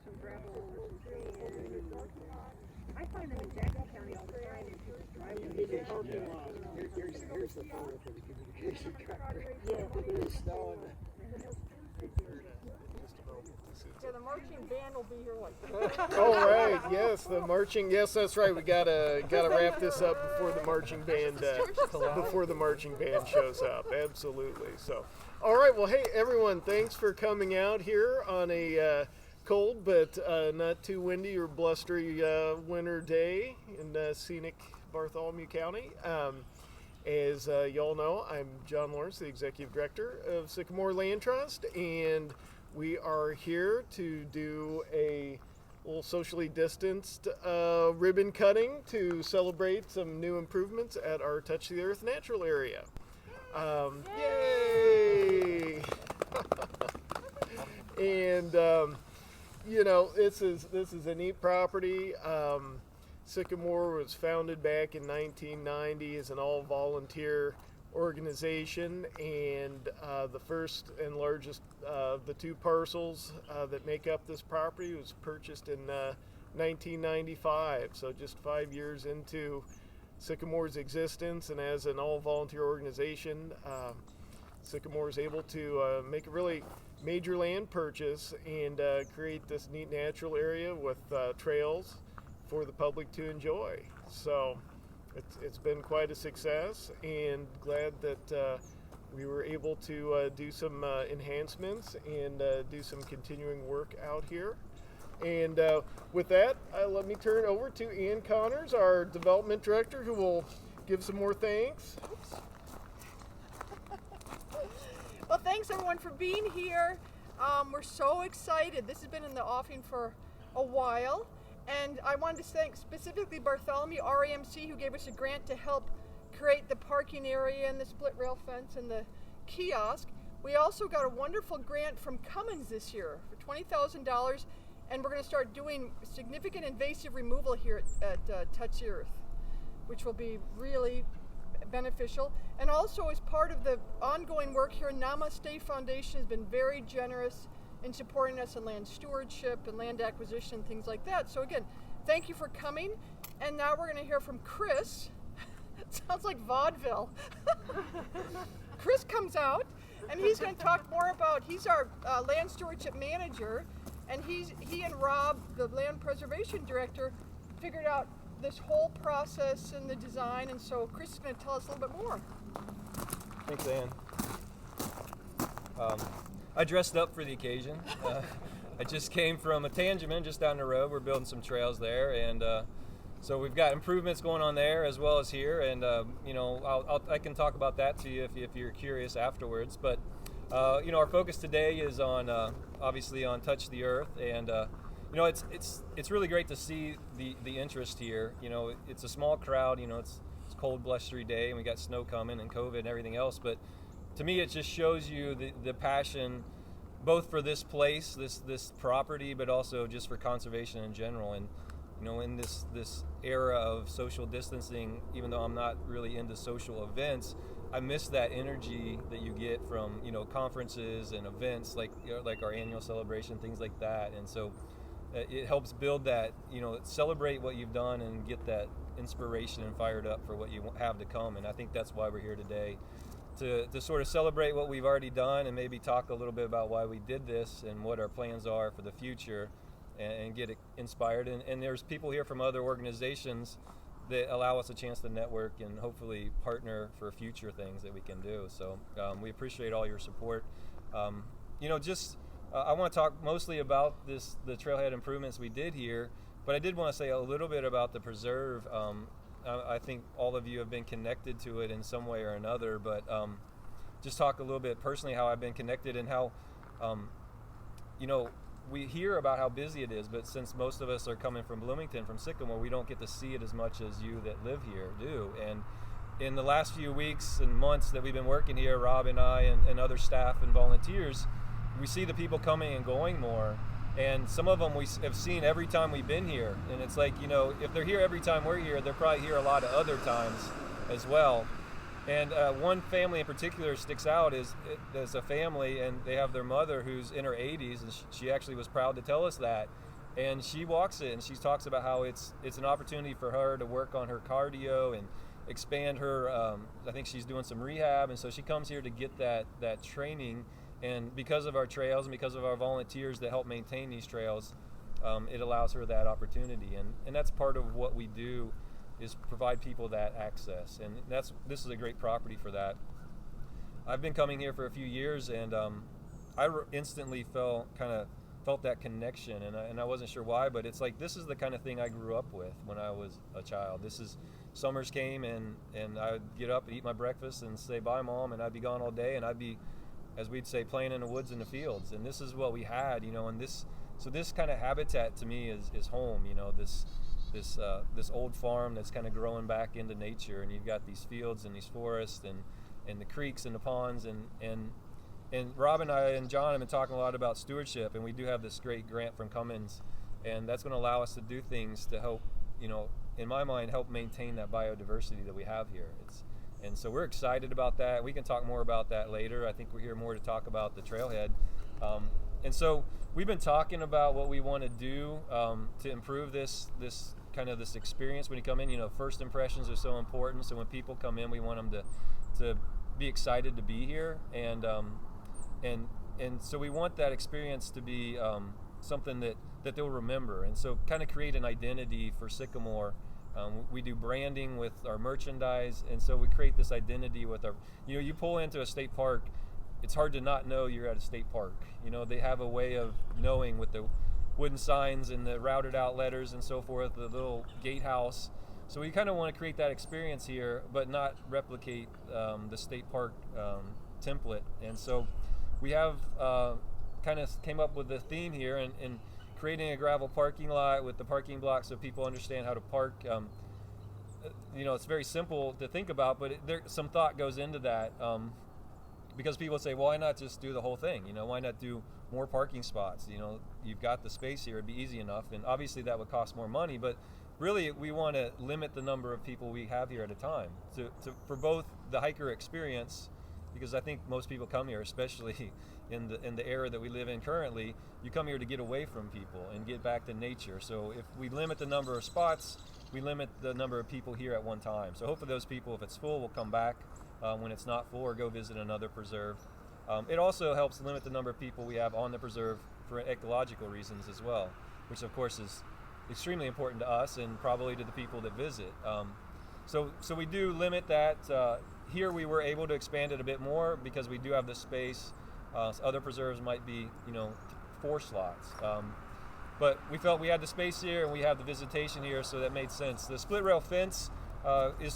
some gravel over some trees. I find them in Jackson County all the time. Here's the photo for the communication tractor. There's snow and Yeah, the marching band will be here what? All right, yes, the marching. Yes, that's right. We gotta wrap this up before the marching band shows up. Absolutely. So, all right. Well, hey everyone, thanks for coming out here on a cold but not too windy or blustery winter day in scenic Bartholomew County. As y'all know, I'm John Lawrence, the Executive Director of Sycamore Land Trust, and we are here to do a little socially distanced ribbon cutting to celebrate some new improvements at our Touch the Earth natural area. Yay! And you know, this is a neat property. Sycamore was founded back in 1990 as an all-volunteer organization, and the first and largest of the two parcels that make up this property was purchased in 1995, so just 5 years into Sycamore's existence, and as an all-volunteer organization, Sycamore is able to make a really major land purchase and create this neat natural area with trails for the public to enjoy. So it's been quite a success, and glad that we were able to do some enhancements and do some continuing work out here. And with that, let me turn it over to Ann Connors, our development director, who will give some more thanks. Oops. Well, thanks everyone for being here. We're so excited. This has been in the offing for a while. And I wanted to thank specifically Bartholomew RAMC, who gave us a grant to help create the parking area and the split rail fence and the kiosk. We also got a wonderful grant from Cummins this year for $20,000, and we're going to start doing significant invasive removal here at Touch the Earth, which will be really beneficial. And also, as part of the ongoing work here, Namaste Foundation has been very generous in supporting us in land stewardship and land acquisition, things like that. So again, thank you for coming. And now we're going to hear from Chris. It sounds like vaudeville. Chris comes out, and he's going to talk more about, he's our land stewardship manager, and he and Rob, the land preservation director, figured out this whole process and the design, and so Chris is going to tell us a little bit more. Thanks, Ann. I dressed up for the occasion. I just came from a Tangeman just down the road. We're building some trails there, and so we've got improvements going on there as well as here. And you know, I can talk about that to you if you're curious afterwards. But you know, our focus today is on obviously on Touch the Earth, and you know, it's really great to see the interest here. You know, it's a small crowd. You know, it's a cold, blustery day, and we got snow coming and COVID and everything else, but to me, it just shows you the passion, both for this place, this property, but also just for conservation in general. And you know, in this era of social distancing, even though I'm not really into social events, I miss that energy that you get from, you know, conferences and events like our annual celebration, things like that. And so it helps build that, you know, celebrate what you've done and get that inspiration and fired up for what you have to come. And I think that's why we're here today. To sort of celebrate what we've already done and maybe talk a little bit about why we did this and what our plans are for the future, and get inspired. And there's people here from other organizations that allow us a chance to network and hopefully partner for future things that we can do. So we appreciate all your support. You know, just I want to talk mostly about the trailhead improvements we did here, but I did want to say a little bit about the preserve. I think all of you have been connected to it in some way or another, but just talk a little bit personally how I've been connected and how, you know, we hear about how busy it is, but since most of us are coming from Bloomington, from Sycamore, we don't get to see it as much as you that live here do. And in the last few weeks and months that we've been working here, Rob and I and other staff and volunteers, we see the people coming and going more. And some of them we have seen every time we've been here. And it's like, you know, if they're here every time we're here, they're probably here a lot of other times as well. And one family in particular sticks out is there's a family, and they have their mother who's in her 80s, and she actually was proud to tell us that. And she walks it, and she talks about how it's an opportunity for her to work on her cardio and expand her. I think she's doing some rehab, and so she comes here to get that training. And because of our trails and because of our volunteers that help maintain these trails, it allows her that opportunity. And that's part of what we do, is provide people that access, and this is a great property for that. I've been coming here for a few years, and I instantly felt that connection, and I wasn't sure why, but it's like this is the kind of thing I grew up with when I was a child. This is summers came, and I would get up and eat my breakfast and say bye, Mom, and I'd be gone all day, and I'd be, as we'd say, playing in the woods and the fields, and this is what we had, and this kind of habitat to me is home. This old farm that's kind of growing back into nature, and you've got these fields and these forests and the creeks and the ponds, and Rob and I and John have been talking a lot about stewardship, and we do have this great grant from Cummins, and that's going to allow us to do things to help, in my mind, help maintain that biodiversity that we have here. And so we're excited about that. We can talk more about that later. I think we're here more to talk about the Trailhead. And so we've been talking about what we want to do to improve this experience when you come in. First impressions are so important. So when people come in, we want them to be excited to be here, and so we want that experience to be something that they'll remember. And so kind of create an identity for Sycamore. We do branding with our merchandise, and so we create this identity with our. You pull into a state park, it's hard to not know you're at a state park. They have a way of knowing with the wooden signs and the routed out letters and so forth, the little gatehouse. So we kind of want to create that experience here, but not replicate the state park template. And so we have kind of came up with the theme here, and creating a gravel parking lot with the parking blocks so people understand how to park. It's very simple to think about, but some thought goes into that. Because people say, well, why not just do the whole thing? Why not do more parking spots? You've got the space here, it'd be easy enough. And obviously that would cost more money, but really we want to limit the number of people we have here at a time for both the hiker experience, because I think most people come here, especially in the era that we live in currently, you come here to get away from people and get back to nature. So if we limit the number of spots, we limit the number of people here at one time. So hopefully those people, if it's full, will come back when it's not full, or go visit another preserve. It also helps limit the number of people we have on the preserve for ecological reasons as well, which of course is extremely important to us and probably to the people that visit. So we do limit that. Here we were able to expand it a bit more because we do have the space. Other preserves might be 4 slots. But we felt we had the space here and we have the visitation here, so that made sense. The split rail fence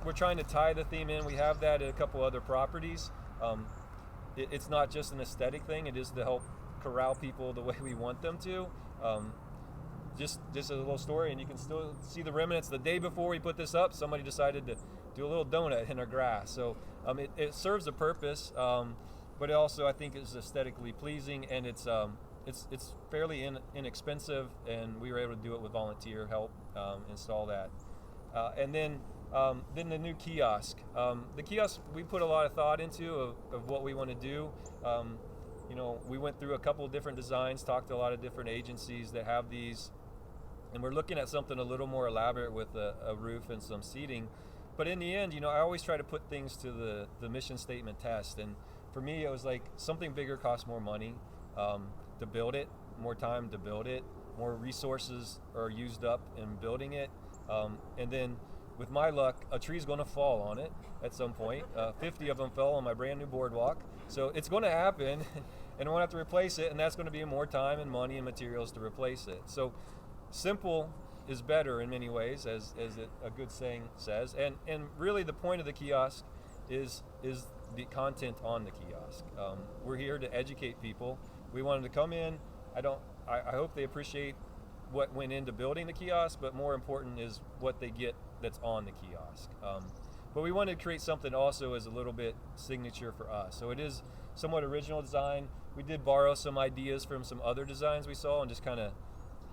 we're trying to tie the theme in. We have that at a couple other properties. It's not just an aesthetic thing, it is to help corral people the way we want them to. Just a little story, and you can still see the remnants. The day before we put this up, somebody decided to do a little donut in our grass. So it serves a purpose, but it also, I think, is aesthetically pleasing, and it's fairly inexpensive, and we were able to do it with volunteer help, install that. And then the new kiosk. The kiosk, we put a lot of thought into of what we want to do. We went through a couple of different designs, talked to a lot of different agencies that have these, and we're looking at something a little more elaborate with a roof and some seating. But in the end, I always try to put things to the mission statement test. And for me, it was like something bigger costs more money to build it, more time to build it, more resources are used up in building it. And then with my luck, a tree's going to fall on it at some point. 50 of them fell on my brand new boardwalk. So it's going to happen, and we'll have to replace it, and that's going to be more time and money and materials to replace it. So simple is better in many ways, as a good saying says. And really the point of the kiosk is the content on the kiosk. We're here to educate people. We want them to come in. I hope they appreciate what went into building the kiosk, but more important is what they get that's on the kiosk. But we wanted to create something also as a little bit signature for us. So it is somewhat original design. We did borrow some ideas from some other designs we saw and just kind of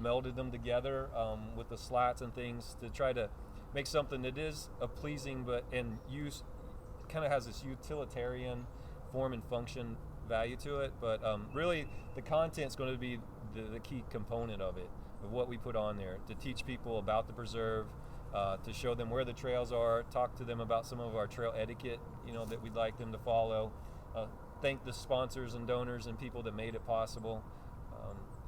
melded them together with the slats and things to try to make something that is a pleasing and use kind of has this utilitarian form and function value to it, but really the content's going to be the key component of it, of what we put on there, to teach people about the preserve, to show them where the trails are, talk to them about some of our trail etiquette, that we'd like them to follow, thank the sponsors and donors and people that made it possible.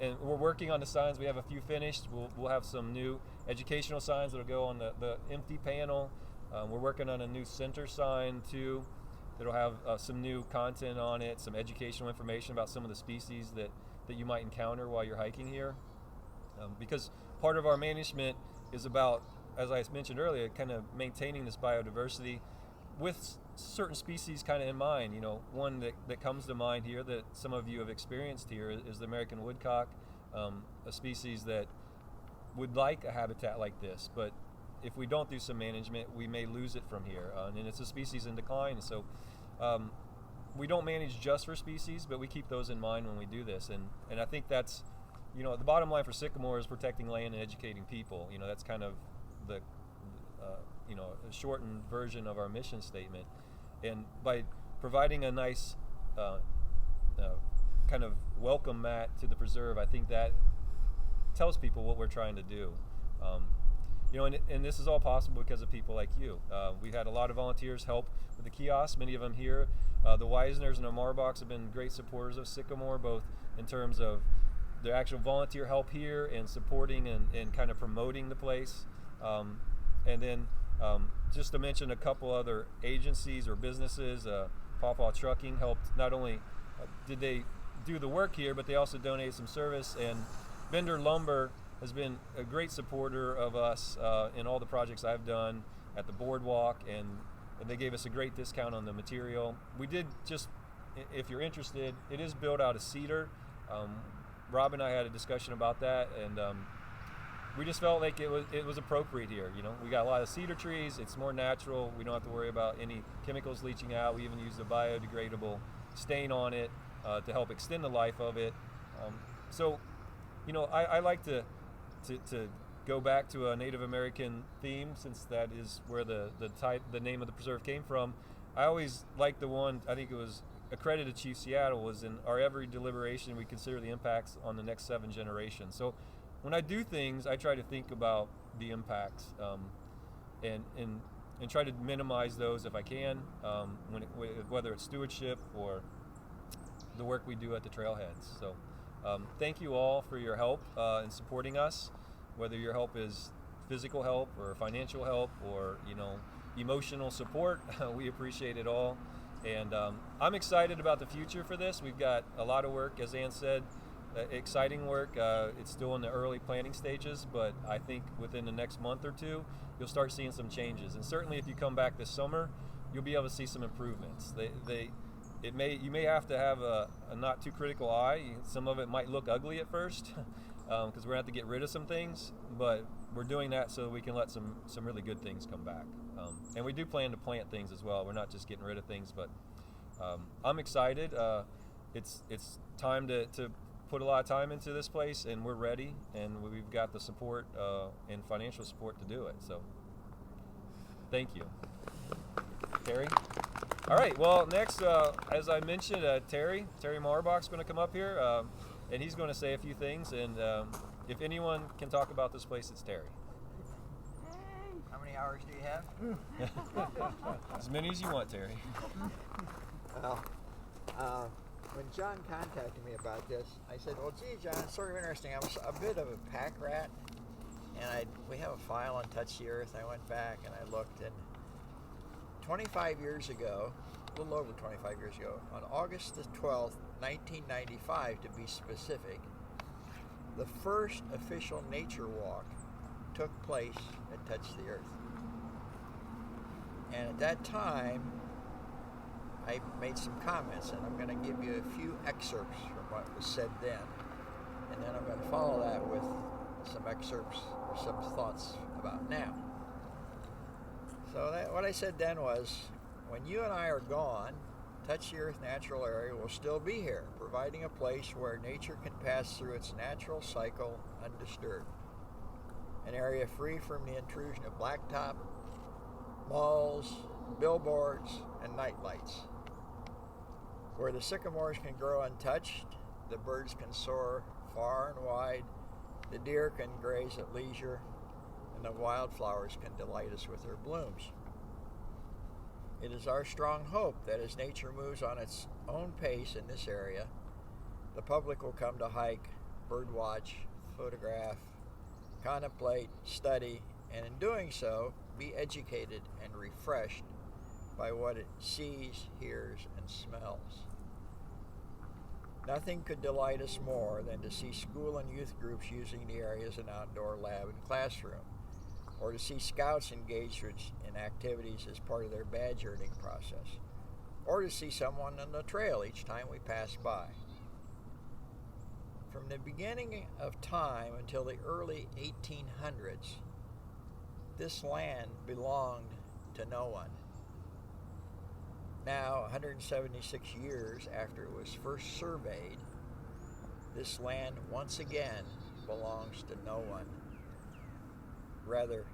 And we're working on the signs. We have a few finished. We'll have some new educational signs that'll go on the empty panel. We're working on a new center sign too that'll have some new content on it, some educational information about some of the species that you might encounter while you're hiking here. Because part of our management is about, as I mentioned earlier, kind of maintaining this biodiversity with certain species kind of in mind. One that comes to mind here that some of you have experienced here is the American woodcock, a species that would like a habitat like this, but if we don't do some management, we may lose it from here, and it's a species in decline. So we don't manage just for species, but we keep those in mind when we do this, and I think that's, the bottom line for Sycamore is protecting land and educating people. That's kind of the a shortened version of our mission statement. And by providing a nice kind of welcome mat to the preserve, I think that tells people what we're trying to do. And this is all possible because of people like you. We've had a lot of volunteers help with the kiosk, many of them here. The Wisners and the Marbachs have been great supporters of Sycamore, both in terms of their actual volunteer help here and supporting and kind of promoting the place. And then just to mention a couple other agencies or businesses, Pawpaw Trucking helped. Not only did they do the work here, but they also donated some service. And Bender Lumber has been a great supporter of us in all the projects I've done at the boardwalk, and they gave us a great discount on the material. We did just, if you're interested, it is built out of cedar. Rob and I had a discussion about that, and we just felt like it was appropriate here. We got a lot of cedar trees. It's more natural. We don't have to worry about any chemicals leaching out. We even used a biodegradable stain on it to help extend the life of it. I like to go back to a Native American theme, since that is where the name of the preserve came from. I always liked the one, I think it was accredited to Chief Seattle, was in our every deliberation we consider the impacts on the next 7 generations. So when I do things, I try to think about the impacts and try to minimize those if I can, whether it's stewardship or the work we do at the trailheads. So thank you all for your help in supporting us, whether your help is physical help or financial help or emotional support. We appreciate it all, and I'm excited about the future for this. We've got a lot of work, as Ann said, exciting work. It's still in the early planning stages, but I think within the next month or two you'll start seeing some changes, and certainly if you come back this summer you'll be able to see some improvements. You may have to have a not too critical eye. Some of it might look ugly at first because we're going to have to get rid of some things, but we're doing that so we can let some really good things come back. And we do plan to plant things as well. We're not just getting rid of things, but I'm excited. It's time to put a lot of time into this place, and we're ready, and we've got the support and financial support to do it. So thank you. Terry? All right, well, next, as I mentioned, Terry Marbach's going to come up here, and he's going to say a few things, and if anyone can talk about this place, it's Terry. How many hours do you have? As many as you want, Terry. Well, when John contacted me about this, I said, well, gee, John, it's sort of interesting. I was a bit of a pack rat, and we have a file on Touch the Earth. I went back and I looked, and 25 years ago, a little over 25 years ago, on August the 12th, 1995 to be specific, the first official nature walk took place at Touch the Earth. And at that time, I made some comments, and I'm going to give you a few excerpts from what was said then. And then I'm going to follow that with some excerpts or some thoughts about now. So what I said then was, when you and I are gone, Touch the Earth Natural Area will still be here, providing a place where nature can pass through its natural cycle undisturbed. An area free from the intrusion of blacktop, malls, billboards, and night lights. Where the sycamores can grow untouched, the birds can soar far and wide, the deer can graze at leisure, and the wildflowers can delight us with their blooms. It is our strong hope that as nature moves on its own pace in this area, the public will come to hike, birdwatch, photograph, contemplate, study, and in doing so, be educated and refreshed by what it sees, hears, and smells. Nothing could delight us more than to see school and youth groups using the area as an outdoor lab and classroom, or to see scouts engaged in activities as part of their badge earning process, or to see someone on the trail each time we pass by. From the beginning of time until the early 1800s, this land belonged to no one. Now, 176 years after it was first surveyed, this land once again belongs to no one. Rather,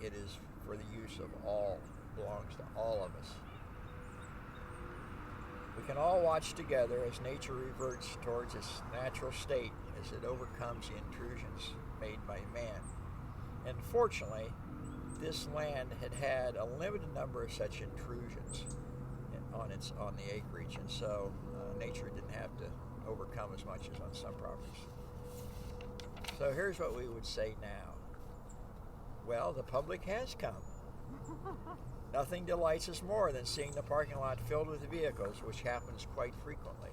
it is for the use of all, belongs to all of us. We can all watch together as nature reverts towards its natural state as it overcomes the intrusions made by man. And fortunately, this land had a limited number of such intrusions on the acreage, and so nature didn't have to overcome as much as on some properties. So here's what we would say now. Well, the public has come. Nothing delights us more than seeing the parking lot filled with vehicles, which happens quite frequently.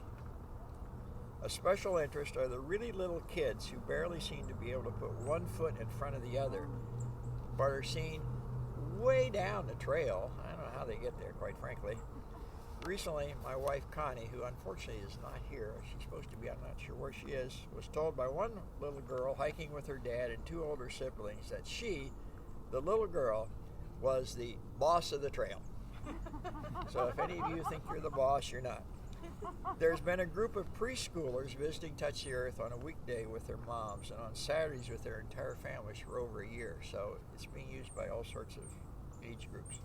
Of special interest are the really little kids who barely seem to be able to put one foot in front of the other, but are seen way down the trail. I don't know how they get there, quite frankly. Recently, my wife Connie, who unfortunately is not here, she's supposed to be, I'm not sure where she is, was told by one little girl hiking with her dad and two older siblings that she, the little girl, was the boss of the trail. So if any of you think you're the boss, you're not. There's been a group of preschoolers visiting Touch the Earth on a weekday with their moms and on Saturdays with their entire families for over a year, so it's being used by all sorts of age groups.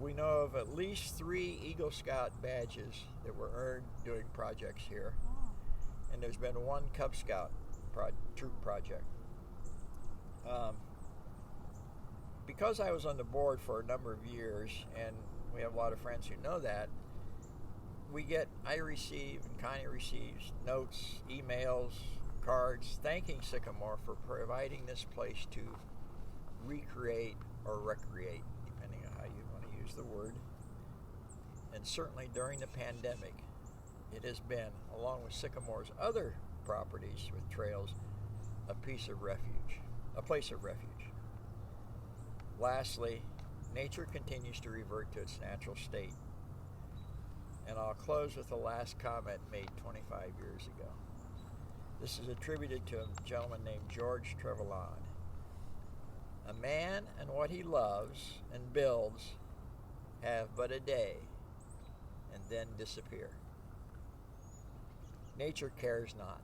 We know of at least 3 Eagle Scout badges that were earned doing projects here, and there's been 1 Cub Scout troop project. Because I was on the board for a number of years, and we have a lot of friends who know that, I receive and Connie receives notes, emails, cards thanking Sycamore for providing this place to recreate or recreate, depending on how you want to use the word. And certainly during the pandemic, it has been, along with Sycamore's other properties with trails, a place of refuge. Lastly, nature continues to revert to its natural state. And I'll close with the last comment made 25 years ago. This is attributed to a gentleman named George Trevelyan. A man and what he loves and builds have but a day and then disappear. Nature cares not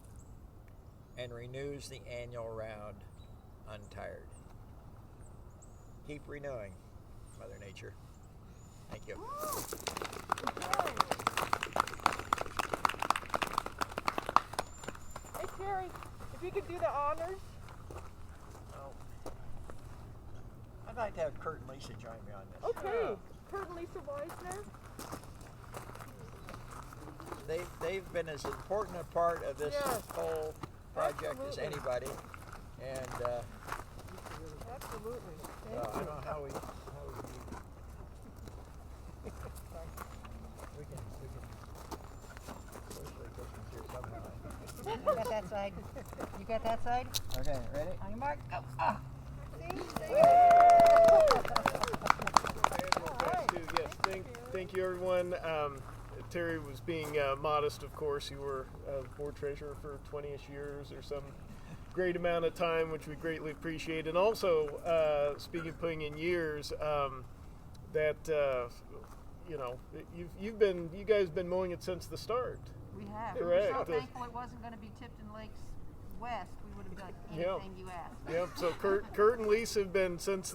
and renews the annual round untired. Keep renewing, Mother Nature. Thank you. Hey Terry, if you could do the honors. Oh. I'd like to have Kurt and Lisa join me on this. Okay, Kurt and Lisa Weisner. They've been as important a part of this Yes. whole project as Absolutely. anybody, and Absolutely. I don't know how we You got that side? You got that side? Okay, ready? On your mark, go. Ah. Thank you, everyone. Terry was being modest, of course. You were board treasurer for 20-ish years or some great amount of time, which we greatly appreciate. And also, speaking of putting in years, you guys have been mowing it since the start. We have. Correct. We're so thankful it wasn't going to be Tipton Lakes west, we would have done Yeah. anything you asked. Yep. So Kurt and Lisa have been since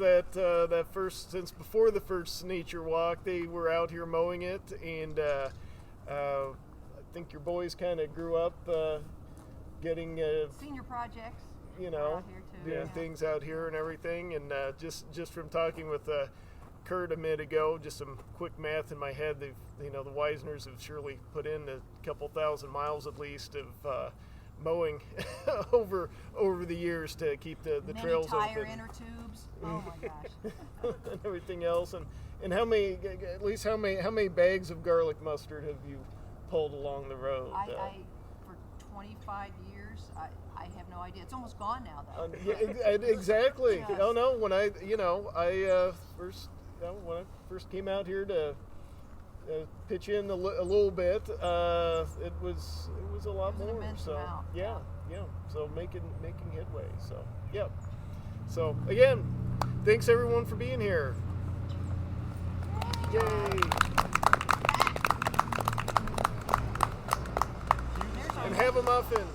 since before the first nature walk. They were out here mowing it, and I think your boys kind of grew up getting Senior projects. you are know out here too. doing things out here and everything. And just from talking with Kurt a minute ago, just some quick math in my head. The Wisners have surely put in a couple thousand miles at least of mowing over the years to keep the Many trails tire open inner tubes. Oh my gosh. and everything else. And how many bags of garlic mustard have you pulled along the road? I for 25 years, I have no idea. It's almost gone now though. Exactly. Yes. Oh no, when I first came out here to pitch in a little bit, it was a lot It was an more. immense So amount. yeah. So making headway. So yeah. So again, thanks everyone for being here. Yay! And have a muffin.